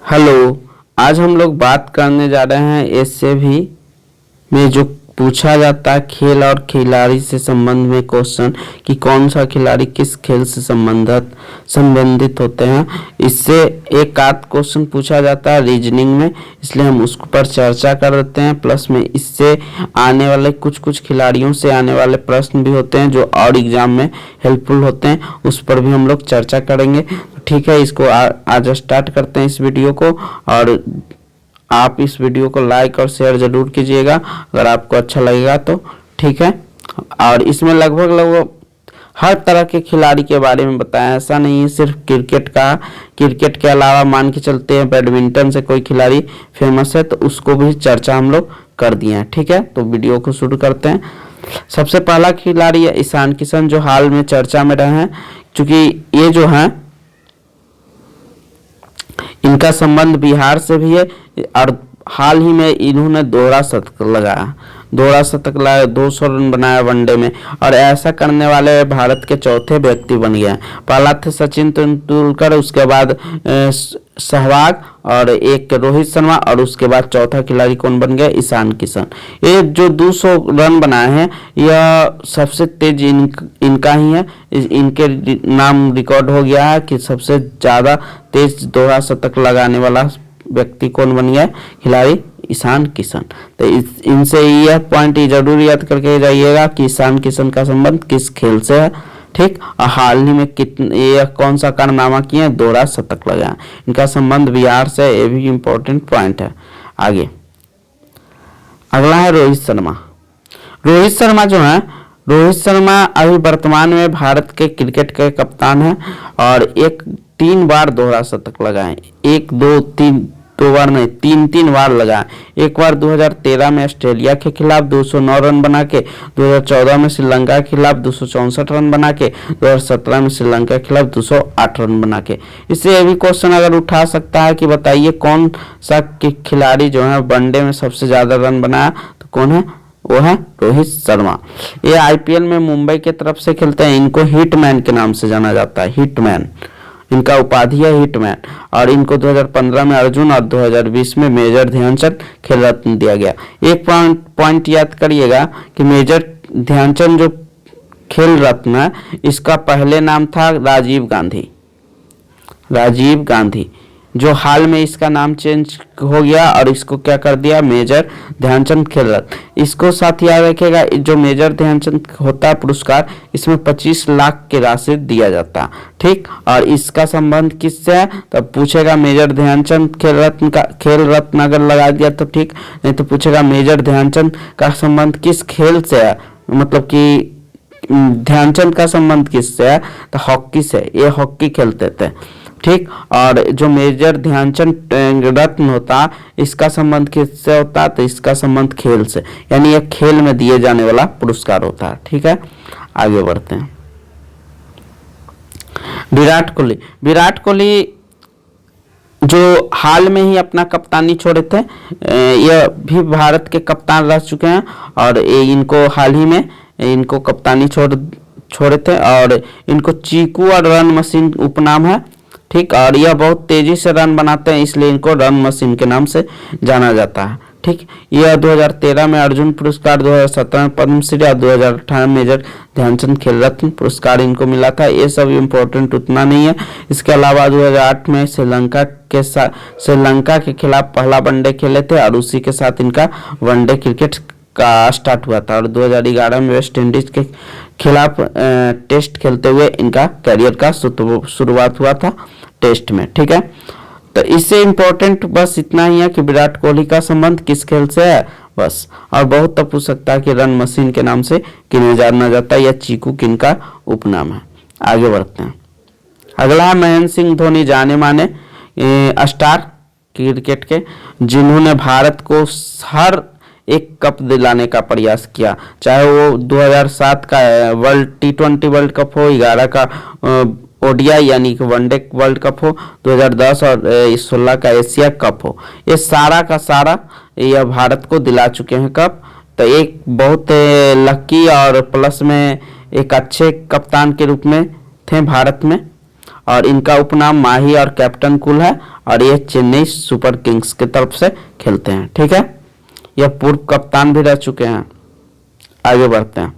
Hello. आज हम लोग बात करने जा रहे हैं इससे भी में जो पूछा जाता है खेल और खिलाड़ी से संबंध में क्वेश्चन कि कौन सा खिलाड़ी किस खेल से संबंधित होते हैं। इससे एक आध क्वेश्चन पूछा जाता है रीजनिंग में, इसलिए हम उस पर चर्चा कर देते हैं। प्लस में इससे आने वाले कुछ खिलाड़ियों से आने वाले प्रश्न भी होते हैं जो और एग्जाम में हेल्पफुल होते हैं, उस पर भी हम लोग चर्चा करेंगे। ठीक है, इसको आज स्टार्ट करते हैं इस वीडियो को। और आप इस वीडियो को लाइक और शेयर जरूर कीजिएगा अगर आपको अच्छा लगेगा तो। ठीक है, और इसमें लगभग हर तरह के खिलाड़ी के बारे में बताया, ऐसा नहीं है सिर्फ क्रिकेट का। क्रिकेट के अलावा मान के चलते हैं बैडमिंटन से कोई खिलाड़ी फेमस है तो उसको भी चर्चा हम लोग कर दिए हैं। ठीक है, तो वीडियो को शुरू करते हैं। सबसे पहला खिलाड़ी है ईशान किशन, जो हाल में चर्चा में रहे हैं। चूंकि ये जो है इनका संबंध बिहार से भी है और हाल ही में इन्होंने दोहरा शतक लगाया, 200 रन बनाया वनडे में, और ऐसा करने वाले भारत के चौथे व्यक्ति बन गए। पहला थे सचिन तेंदुलकर, उसके बाद सहवाग और एक रोहित शर्मा, और उसके बाद चौथा खिलाड़ी कौन बन गया? ईशान किशन। ये जो 200 रन बनाए हैं यह सबसे तेज इनका ही है। इनके नाम रिकॉर्ड हो गया है कि सबसे ज्यादा तेज दोहरा शतक लगाने वाला व्यक्ति कौन बन गया? खिलाड़ी ईशान किशन। तो इनसे यह पॉइंट जरूर याद करके जाइएगा कि ईशान किशन का संबंध किस खेल से है। ठीक, और हाल ही में ये कौन सा कारनामा किए? दोहरा शतक लगाया। इनका संबंध बिहार से, ये भी इम्पोर्टेंट पॉइंट है। आगे अगला है रोहित शर्मा। रोहित शर्मा जो है, रोहित शर्मा अभी वर्तमान में भारत के क्रिकेट के कप्तान हैं और 3 बार दोहरा शतक लगाए। 2 बार नहीं, 3 बार लगाए। एक बार 2013 में ऑस्ट्रेलिया के खिलाफ 209 रन बना के, 2014 में श्रीलंका के खिलाफ 264 रन बना के, 2017 में श्रीलंका के खिलाफ 208 रन बना के। इससे ये भी क्वेश्चन अगर उठा सकता है कि बताइए कौन सा खिलाड़ी जो है वनडे में सबसे ज्यादा रन बनाया, तो कौन है? वो है रोहित शर्मा। ये आईपीएल में मुंबई के तरफ से खेलते हैं। इनको हिटमैन के नाम से जाना जाता है, हिटमैन इनका उपाधि है, हिटमैन। और इनको 2015 में अर्जुन और 2020 में मेजर ध्यानचंद खेल रत्न दिया गया। एक पॉइंट याद करिएगा कि मेजर ध्यानचंद जो खेल रत्न है, इसका पहले नाम था राजीव गांधी, राजीव गांधी, जो हाल में इसका नाम चेंज हो गया और इसको क्या कर दिया? मेजर ध्यानचंद खेल रत्न। इसको साथ याद रखिएगा, जो मेजर ध्यानचंद होता है पुरस्कार, इसमें 25 लाख की राशि दिया जाता है। ठीक, और इसका संबंध किससे है? तब पूछेगा मेजर ध्यानचंद खेल रत्न अगर लगा दिया तो ठीक, नहीं तो पूछेगा मेजर ध्यानचंद का संबंध किस खेल से है, मतलब कि ध्यानचंद का संबंध किससे है? तो हॉकी से, ये हॉकी खेलते थे। ठीक, और जो मेजर ध्यानचंद रत्न होता, इसका संबंध किससे होता? तो इसका संबंध खेल से, यानी यह खेल में दिए जाने वाला पुरस्कार होता है। ठीक है, आगे बढ़ते हैं। विराट कोहली। विराट कोहली जो हाल में ही अपना कप्तानी छोड़े थे, यह भी भारत के कप्तान रह चुके हैं और इनको हाल ही में इनको कप्तानी छोड़े थे, और इनको चीकू और रन मशीन उपनाम है। ठीक, और यह बहुत तेजी से रन बनाते हैं, इसलिए इनको रन मशीन के नाम से जाना जाता है। ठीक, यह 2013 में अर्जुन पुरस्कार, 2017 में पद्मश्री और 2018 में मेजर ध्यानचंद खेल रत्न पुरस्कार इनको मिला था। ये सब इम्पोर्टेंट उतना नहीं है। इसके अलावा 2008 में श्रीलंका के खिलाफ पहला वनडे खेले थे और उसी के साथ इनका वनडे क्रिकेट का स्टार्ट हुआ था, और 2011 में वेस्ट इंडीज के खिलाफ टेस्ट खेलते हुए इनका करियर का शुरुआत हुआ था टेस्ट में। ठीक है, तो इससे इम्पोर्टेंट बस इतना ही है कि विराट कोहली का संबंध किस खेल से है, बस। और बहुत तो पूछ सकता है कि रन मशीन के नाम से किन्हें जाना जाता है या चीकू किनका उपनाम है। आगे बढ़ते हैं। अगला है महेंद्र सिंह धोनी, जाने माने स्टार क्रिकेट के, जिन्होंने भारत को हर एक कप दिलाने का प्रयास किया, चाहे वो 2007 का वर्ल्ड T20 वर्ल्ड कप हो, 11 का ओडीआई यानी कि वनडे वर्ल्ड कप हो, 2010 और 16 का एशिया कप हो। ये सारा का सारा यह भारत को दिला चुके हैं कप। तो एक बहुत लकी और प्लस में एक अच्छे कप्तान के रूप में थे भारत में। और इनका उपनाम माही और कैप्टन कूल है और ये चेन्नई सुपर किंग्स की तरफ से खेलते हैं। ठीक है, यह पूर्व कप्तान भी रह चुके हैं। आगे बढ़ते हैं।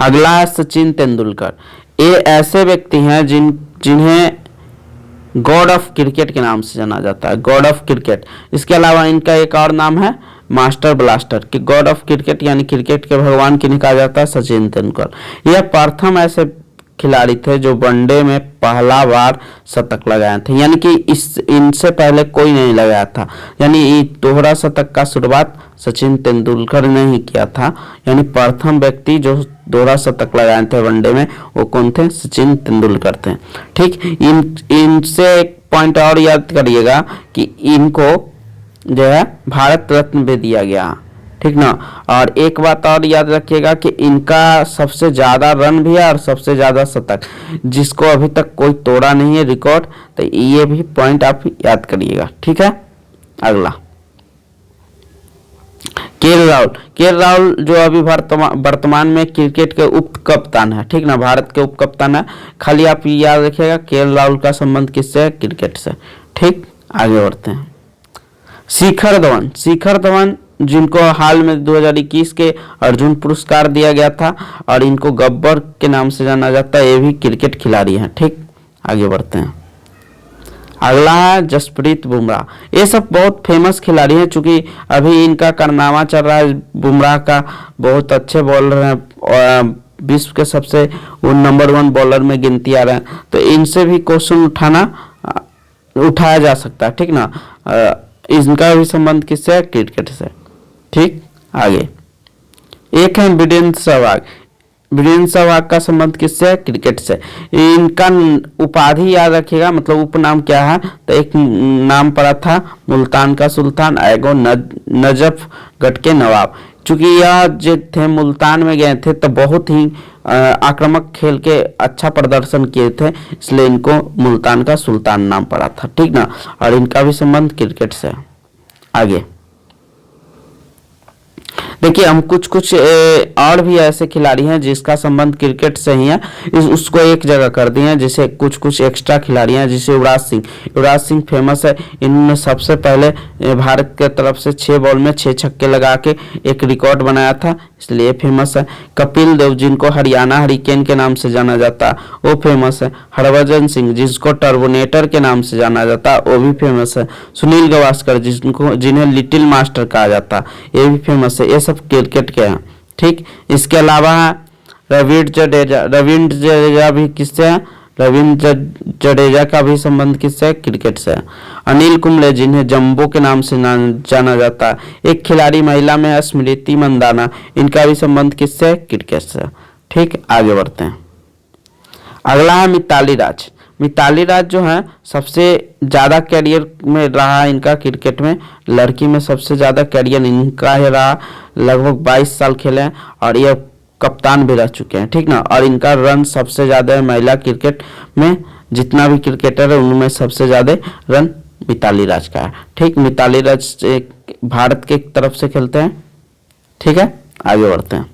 अगला है सचिन तेंदुलकर। ये ऐसे व्यक्ति हैं जिन्हें गॉड ऑफ क्रिकेट के नाम से जाना जाता है, गॉड ऑफ क्रिकेट। इसके अलावा इनका एक और नाम है मास्टर ब्लास्टर, कि गॉड ऑफ क्रिकेट यानी क्रिकेट के भगवान किन्हें कहा जाता है, सचिन तेंदुलकर। यह प्रथम ऐसे खिलाड़ी थे जो वनडे में पहला बार शतक लगाए थे, यानी कि इनसे पहले कोई नहीं लगाया था। यानी दोहरा शतक का शुरुआत सचिन तेंदुलकर ने ही किया था, यानी प्रथम व्यक्ति जो दोहरा शतक लगाए थे वनडे में वो कौन थे, सचिन तेंदुलकर थे। ठीक, इनसे एक पॉइंट और याद करिएगा कि इनको जो है भारत रत्न भी दिया गया। ठीक ना, और एक बात और याद रखिएगा कि इनका सबसे ज्यादा रन भी है और सबसे ज्यादा शतक, जिसको अभी तक कोई तोड़ा नहीं है रिकॉर्ड, तो ये भी पॉइंट आप याद करिएगा। ठीक है, अगला केएल राहुल जो अभी वर्तमान में क्रिकेट के उप कप्तान है। ठीक ना, भारत के उप कप्तान है। खाली आप याद रखिएगा केएल राहुल का संबंध किससे है, क्रिकेट से। ठीक, आगे बढ़ते हैं। शिखर धवन जिनको हाल में 2021 के अर्जुन पुरस्कार दिया गया था और इनको गब्बर के नाम से जाना जाता है, ये भी क्रिकेट खिलाड़ी हैं। ठीक, आगे बढ़ते हैं। अगला है जसप्रीत बुमराह। ये सब बहुत फेमस खिलाड़ी हैं, चूंकि अभी इनका कारनामा चल रहा है बुमराह का, बहुत अच्छे बॉलर हैं और विश्व के सबसे वो नंबर 1 बॉलर में गिनती आ रहे हैं, तो इनसे भी क्वेश्चन उठाया जा सकता है। ठीक ना, इनका भी संबंध किससे है, क्रिकेट से। ठीक, आगे एक है वीरेंद्र सहवाग का संबंध किससे है, क्रिकेट से। इनका उपाधि याद रखिएगा, मतलब उपनाम क्या है, तो एक नाम पड़ा था मुल्तान का सुल्तान, एगो नजफ गढ़ के नवाब। चूंकि यह जो थे मुल्तान में गए थे तो बहुत ही आक्रामक खेल के अच्छा प्रदर्शन किए थे, इसलिए इनको मुल्तान का सुल्तान नाम पड़ा था। ठीक ना, और इनका भी संबंध क्रिकेट से। आगे देखिए, हम कुछ और भी ऐसे खिलाड़ी हैं जिसका संबंध क्रिकेट से ही है, उसको एक जगह कर दिए हैं। जैसे कुछ एक्स्ट्रा खिलाड़ी हैं, जैसे युवराज सिंह फेमस है। इन्होंने सबसे पहले भारत के तरफ से 6 बॉल में 6 छक्के लगा के एक रिकॉर्ड बनाया था, इसलिए फेमस है। कपिल देव जिनको हरियाणा हरिकेन के नाम से जाना जाता है, वो फेमस है। हरभजन सिंह जिसको टर्बोनेटर के नाम से जाना जाता है, वो भी फेमस है। सुनील गावस्कर जिन्हें लिटिल मास्टर कहा जाता है, ये भी फेमस है। ये सब क्रिकेट के हैं। ठीक, इसके अलावा रविंद्र जडेजा भी किससे है, रविंद्र जडेजा का भी संबंध किससे है, क्रिकेट से है। अनिल कुंबले जिन्हें जंबो के नाम से जाना जाता है। एक खिलाड़ी महिला में है स्मृति मंदाना, इनका भी संबंध किससे है, क्रिकेट से। ठीक, आगे बढ़ते हैं। अगला है मिताली राज जो है सबसे ज्यादा कैरियर में रहा इनका क्रिकेट में, लड़की में सबसे ज्यादा कैरियर इनका ही रहा, लगभग 22 साल खेले हैं और ये कप्तान भी रह चुके हैं। ठीक ना, और इनका रन सबसे ज्यादा है महिला क्रिकेट में, जितना भी क्रिकेटर है उनमें सबसे ज्यादा रन मिताली राज का है। ठीक, मिताली राज भारत के तरफ से खेलते हैं। ठीक है, आगे बढ़ते हैं।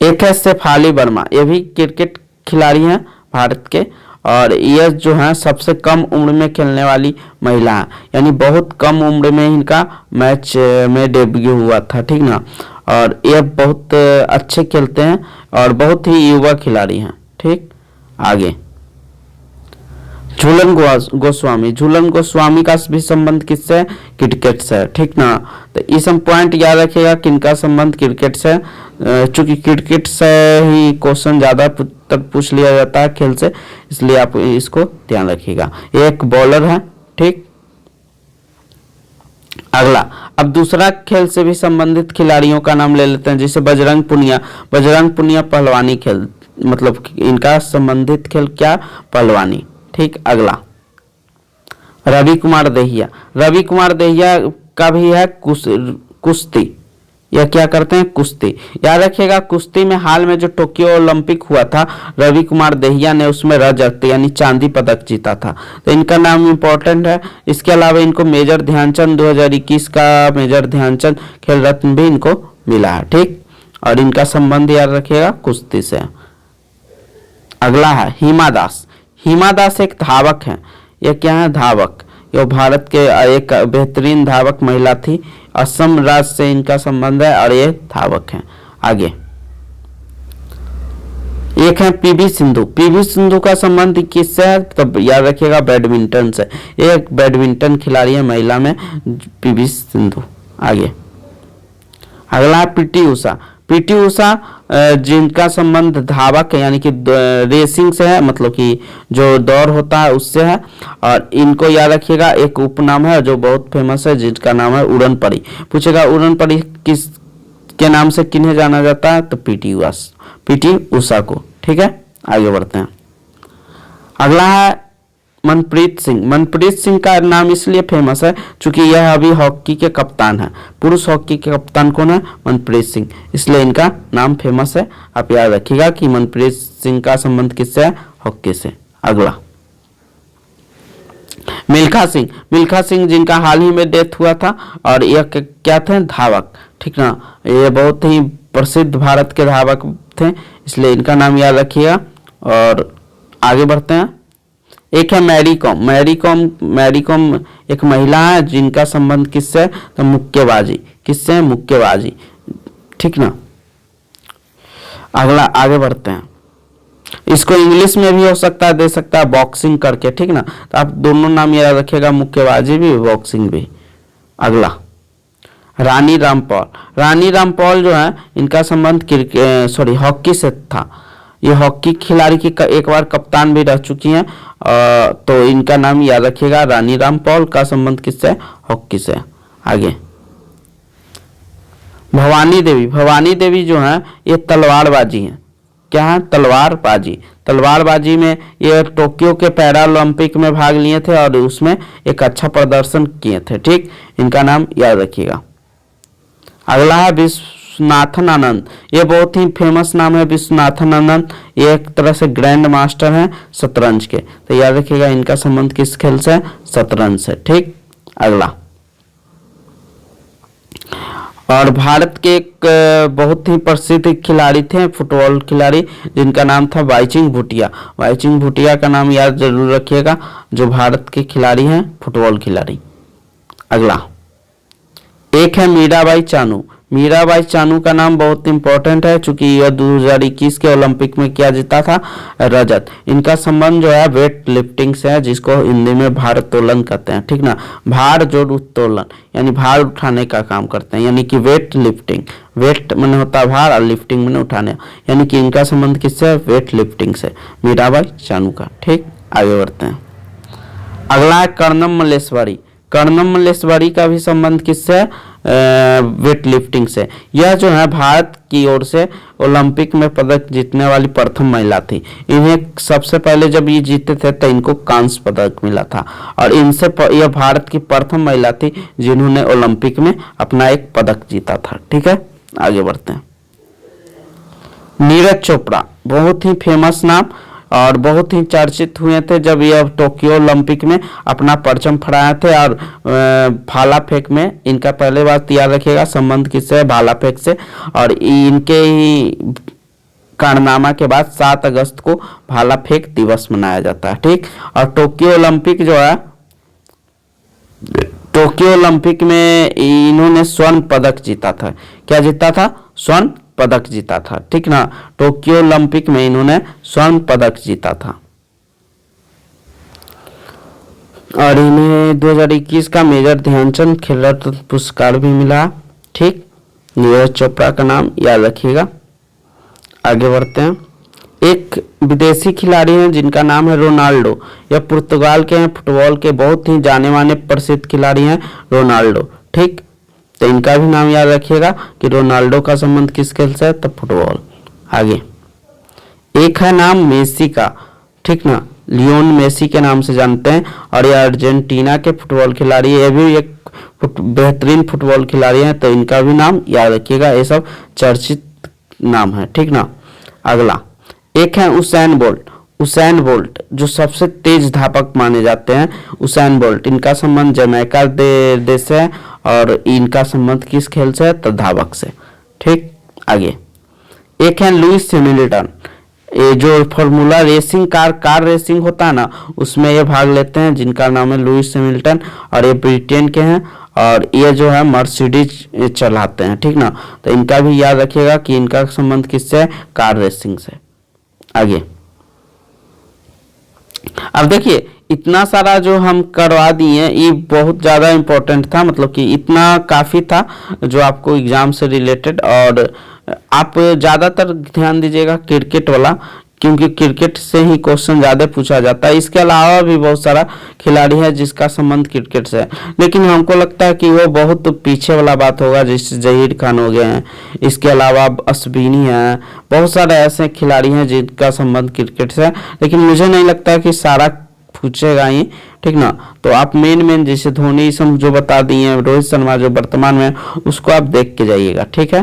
एक है शेफाली वर्मा, ये भी क्रिकेट खिलाड़ी हैं भारत के, और यह जो है सबसे कम उम्र में खेलने वाली महिला है, यानी बहुत कम उम्र में इनका मैच में डेब्यू हुआ था। ठीक ना, और यह बहुत अच्छे खेलते हैं और बहुत ही युवा खिलाड़ी हैं। ठीक, आगे झूलन गोस्वामी का भी संबंध किससे है, क्रिकेट से। ठीक ना, तो ये सब पॉइंट याद रखिएगा किनका संबंध क्रिकेट से, चूंकि क्रिकेट से ही क्वेश्चन ज्यादा तक पूछ लिया जाता है खेल से, इसलिए आप इसको ध्यान रखिएगा। एक बॉलर है। ठीक, अगला अब दूसरा खेल से भी संबंधित खिलाड़ियों का नाम ले लेते हैं, जैसे बजरंग पुनिया पहलवानी खेल, मतलब इनका संबंधित खेल क्या, पहलवानी। ठीक, अगला रवि कुमार दहिया का भी है कुश्ती, यह क्या करते हैं, कुश्ती। याद रखिएगा, कुश्ती में हाल में जो टोक्यो ओलंपिक हुआ था, रवि कुमार दहिया ने उसमें रजत यानी चांदी पदक जीता था, तो इनका नाम इम्पोर्टेंट है। इसके अलावा इनको मेजर ध्यानचंद 2021 का मेजर ध्यानचंद खेल रत्न भी इनको मिला है। ठीक, और इनका संबंध याद रखिएगा कुश्ती से। अगला है हिमा दास। हिमा दास एक धावक है। ये क्या है? धावक। ये भारत के एक बेहतरीन धावक महिला थी। असम राज्य से इनका संबंध है और ये धावक है। आगे एक है पीवी सिंधु। पीवी सिंधु का संबंध किससे है? तब याद रखिएगा बैडमिंटन से। ये एक बैडमिंटन खिलाड़ी है महिला में, पीवी सिंधु। आगे अगला है पीटी उषा। पीटी उषा जिनका संबंध धावक यानी कि रेसिंग से है, मतलब कि जो दौड़ होता है उससे है। और इनको याद रखिएगा एक उपनाम है जो बहुत फेमस है जिसका नाम है उड़न परी। पूछेगा उड़न परी किस के नाम से किन्हें जाना जाता है? तो पीटी उषा को। ठीक है, आगे बढ़ते हैं। अगला है मनप्रीत सिंह। मनप्रीत सिंह का नाम इसलिए फेमस है क्योंकि यह अभी हॉकी के कप्तान है। पुरुष हॉकी के कप्तान कौन है? मनप्रीत सिंह, इसलिए इनका नाम फेमस है। आप याद रखिएगा कि मनप्रीत सिंह का संबंध किससे है? हॉकी से। अगला मिल्खा सिंह। मिल्खा सिंह जिनका हाल ही में डेथ हुआ था और यह क्या थे? धावक। ठीक ना, ये बहुत ही प्रसिद्ध भारत के धावक थे, इसलिए इनका नाम याद रखिएगा। और आगे बढ़ते हैं। एक है मैरी कॉम। मैरी कॉम एक महिला है जिनका संबंध किससे है? तो मुक्केबाजी। किससे? मुक्केबाजी। ठीक ना, अगला आगे बढ़ते हैं। इसको इंग्लिश में भी हो सकता है, दे सकता है बॉक्सिंग करके। ठीक ना, तो आप दोनों नाम याद रखिएगा, मुक्केबाजी भी बॉक्सिंग भी। अगला रानी रामपाल। रानी रामपाल जो है इनका संबंध हॉकी से था। ये हॉकी खिलाड़ी की एक बार कप्तान भी रह चुकी हैं। तो इनका नाम याद रखिएगा, रानी रामपाल का संबंध किससे? हॉकी से। आगे भवानी देवी। भवानी देवी जो है ये तलवारबाजी है। क्या है? तलवारबाजी। तलवारबाजी में ये टोक्यो के पैरा ओलंपिक में भाग लिए थे और उसमें एक अच्छा प्रदर्शन किए थे। ठीक, इनका नाम याद रखिएगा। अगला है विश्वनाथन आनंद। ये बहुत ही फेमस नाम है विश्वनाथन आनंद। ये एक तरह से ग्रैंड मास्टर हैं शतरंज के। तो याद रखिएगा इनका संबंध किस खेल से? शतरंज से। ठीक, अगला और भारत के एक बहुत ही प्रसिद्ध खिलाड़ी थे, फुटबॉल खिलाड़ी, जिनका नाम था बाईचुंग भूटिया। बाईचुंग भूटिया का नाम याद जरूर रखिएगा, जो भारत के खिलाड़ी हैं, फुटबॉल खिलाड़ी। अगला एक है मीराबाई चानू। मीराबाई चानू का नाम बहुत इंपॉर्टेंट है क्योंकि यह 2021 के ओलंपिक में क्या जीता था? रजत। इनका संबंध जो है वेट लिफ्टिंग से है, जिसको हिंदी में भारोत्तोलन कहते हैं। ठीक ना, भार जोड़ उत्तोलन यानी भार उठाने का काम करते हैं, यानी कि वेट लिफ्टिंग। वेट मैंने होता है भार और लिफ्टिंग मैंने उठाने, यानी कि इनका संबंध किससे है? वेट लिफ्टिंग से, मीराबाई चानू का। ठीक, आगे बढ़ते हैं। अगला है कर्णम मल्लेश्वरी। कर्णम मल्लेश्वरी का भी संबंध किससे है? वेट लिफ्टिंग से। यह जो है भारत की ओर से ओलंपिक में पदक जीतने वाली प्रथम महिला थी। इन्हें सबसे पहले जब ये जीते थे तो इनको कांस्य पदक मिला था और इनसे यह भारत की प्रथम महिला थी जिन्होंने ओलंपिक में अपना एक पदक जीता था। ठीक है, आगे बढ़ते हैं। नीरज चोपड़ा बहुत ही फेमस नाम और बहुत ही चर्चित हुए थे जब यह टोक्यो ओलंपिक में अपना परचम फहराए थे। और भाला फेंक में इनका पहले बात याद रखिएगा संबंध किससे है? भाला फेंक से। और इनके ही कारनामा के बाद 7 अगस्त को भाला फेंक दिवस मनाया जाता है। ठीक, और टोक्यो ओलंपिक जो है, टोक्यो ओलंपिक में इन्होंने स्वर्ण पदक जीता था। क्या जीता था? स्वर्ण पदक जीता था। ठीक ना, टोक्यो ओलंपिक में इन्होंने स्वर्ण पदक जीता था और इन्हें 2021 का मेजर ध्यानचंद खेल रत्न पुरस्कार भी मिला। ठीक, नीरज चोपड़ा का नाम याद रखिएगा। आगे बढ़ते हैं। एक विदेशी खिलाड़ी हैं जिनका नाम है रोनाल्डो। यह पुर्तगाल के हैं, फुटबॉल के बहुत ही जाने माने प्रसिद्ध खिलाड़ी हैं रोनाल्डो। ठीक, तो इनका भी नाम याद रखिएगा कि रोनाल्डो का संबंध किस खेल से है? तो फुटबॉल। आगे एक है नाम मेसी का। ठीक ना, लियोन मेसी के नाम से जानते हैं और ये अर्जेंटीना के फुटबॉल खिलाड़ी है। ये भी एक बेहतरीन फुटबॉल खिलाड़ी हैं, तो इनका भी नाम याद रखिएगा। ये सब चर्चित नाम है। ठीक ना, अगला एक है उसैन बोल्ट। उसैन बोल्ट जो सबसे तेज धावक माने जाते हैं, उसैन बोल्ट। इनका संबंध जमैका देश से है और इनका संबंध किस खेल से है? तो धावक से। ठीक, आगे एक है लुइस हैमिल्टन। ये जो फॉर्मूला रेसिंग कार रेसिंग होता है ना, उसमें ये भाग लेते हैं, जिनका नाम है लुइस हैमिल्टन, और ये ब्रिटेन के हैं, और ये जो है मर्सिडीज चलाते हैं, ठीक ना। तो इनका भी याद रखिएगा कि इनका संबंध किससे है, कार रेसिंग से। आगे अब देखिए, इतना सारा जो हम करवा दिए ये बहुत ज़्यादा इम्पोर्टेंट था, मतलब कि इतना काफ़ी था जो आपको एग्जाम से रिलेटेड। और आप ज़्यादातर ध्यान दीजिएगा क्रिकेट वाला, क्योंकि क्रिकेट से ही क्वेश्चन ज़्यादा पूछा जाता है। इसके अलावा भी बहुत सारा खिलाड़ी है जिसका संबंध क्रिकेट से है, लेकिन हमको लगता है कि वो बहुत पीछे वाला बात होगा, जैसे जहीर खान हो गए हैं, इसके अलावा अश्विनी है, बहुत सारे ऐसे खिलाड़ी हैं जिनका संबंध क्रिकेट से है, लेकिन मुझे नहीं लगता कि सारा पूछेगा ही, ठीक ना। तो आप मेन जैसे धोनी सब जो बता दिए, रोहित शर्मा जो वर्तमान में, उसको आप देख के जाइएगा, ठीक है।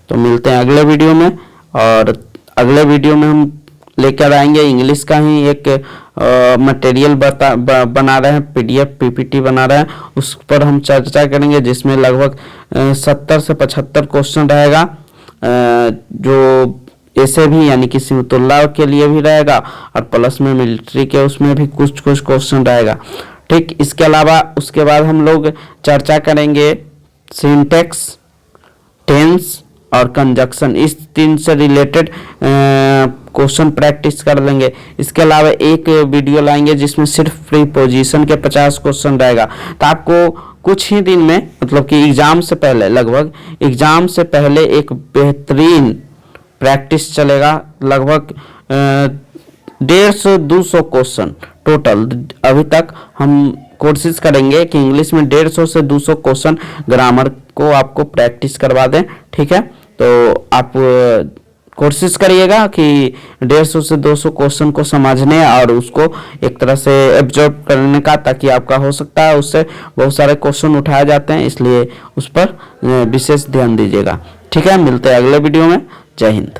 तो मिलते हैं अगले वीडियो में, और अगले वीडियो में हम लेकर आएंगे इंग्लिश का ही एक मटेरियल बना रहे हैं, पीडीएफ पीपीटी बना रहे हैं, उस पर हम चर्चा करेंगे, जिसमें लगभग 70 से 75 क्वेश्चन रहेगा, जो ऐसे भी यानी कि सिमतुल्लाह के लिए भी रहेगा, और प्लस में मिलिट्री के उसमें भी कुछ क्वेश्चन रहेगा, ठीक। इसके अलावा उसके बाद हम लोग चर्चा करेंगे सिंटेक्स, टेंस और कंजक्शन, इस तीन से रिलेटेड क्वेश्चन प्रैक्टिस कर लेंगे। इसके अलावा एक वीडियो लाएंगे जिसमें सिर्फ प्रीपोजिशन के 50 क्वेश्चन रहेगा। तो आपको कुछ ही दिन में, मतलब कि एग्जाम से पहले, लगभग एग्जाम से पहले एक बेहतरीन प्रैक्टिस चलेगा, लगभग 150-200 क्वेश्चन टोटल। अभी तक हम कोशिश करेंगे कि इंग्लिश में 150 से 200 क्वेश्चन ग्रामर को आपको प्रैक्टिस करवा दें, ठीक है। तो आप कोशिश करिएगा कि 150 से 200 क्वेश्चन को समझने और उसको एक तरह से एब्जॉर्ब करने का, ताकि आपका हो सकता है उससे बहुत सारे क्वेश्चन उठाए जाते हैं, इसलिए उस पर विशेष ध्यान दीजिएगा, ठीक है। मिलते हैं अगले वीडियो में। जय हिंद।